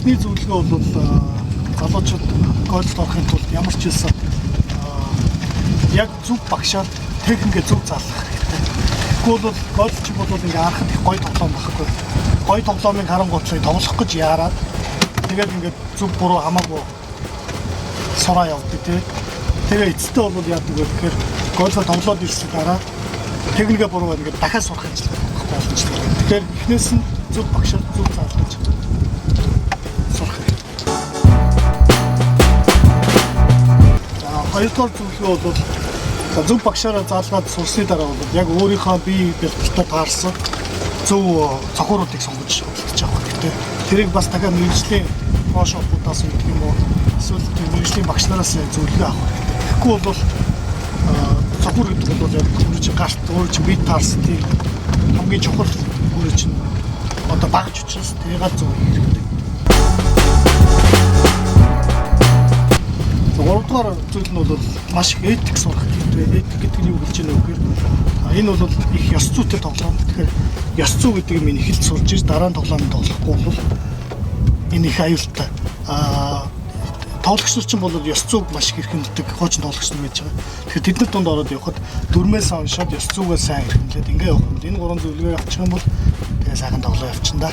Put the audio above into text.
эхний зөвлөгөө бол залуучууд гольф орохын тулд ямар ч хэлсэн яг зөв багшаар техникээ зөв заалгах хэрэгтэй. Тэгвэл бол гольфч бол ингээ харахад их гоё тоглоом байхгүй. Гоё тоглоомыг харангуутлыг тоглох гэж яараад тэгээд ингээд зөв буруу хамаагүй сураа явдаг тий. Тэгээ эцэстээ бол яадаг вэ гэхээр гольфоор тоглоод ирсэн дараа техникээ буруу ингээд дахиад сурах ажил боломжтой. Тэгэхээр эхнээс нь зөв багшаар зөв заалгаж сурах. Хоёрдугаар зөвлөгөө бол зөв багшаараа заалгаад сурсны дараа бол яг өөрийнхөө бие бэлтгэлтэй таарсан зөв цохиуруудыг сонгож олдож авах хэрэгтэй. Тэрийг бас дахиад мэргэжлийн коучуудаас гэдэг юм уу эсвэл мэргэжлийн багш нараас зөвлөгөө авах хэрэгтэй. Тэгэхгүй бол цохиур гэдэг бол яг өөрөө чи гарт өөрөө чи бие таарсан тийм хамгийн чухал өөрөө чи одоо багж учраас тэрийг зөв хийх хэрэгтэй. Гуравдугаар зүйл нь бол маш их этик сурах хэрэгтэй. Этик гэдэг нь юу гэж байна вэ гэхээр энэ бол их ёс зүйтэй тоглоом. Тэгэхээр ёс зүй гэдэг юм эхэлж сурж иж дараа нь тоглоомд тоглохгүй бол энэ их аюултай. Тоглогч нар ч бол ёс зүйг маш их эрхэмлдэг хуучин тоглогч нар байж байгаа. Тэгэхээр тэдний дунд ороод явхад дөрмөөс оншоод ёс зүйгээ сайн эрхэмлээд ингээ явах юм. Энэ гурван зүйлээр авчих юм бол тэгээ сайхан тоглоо явчихна да.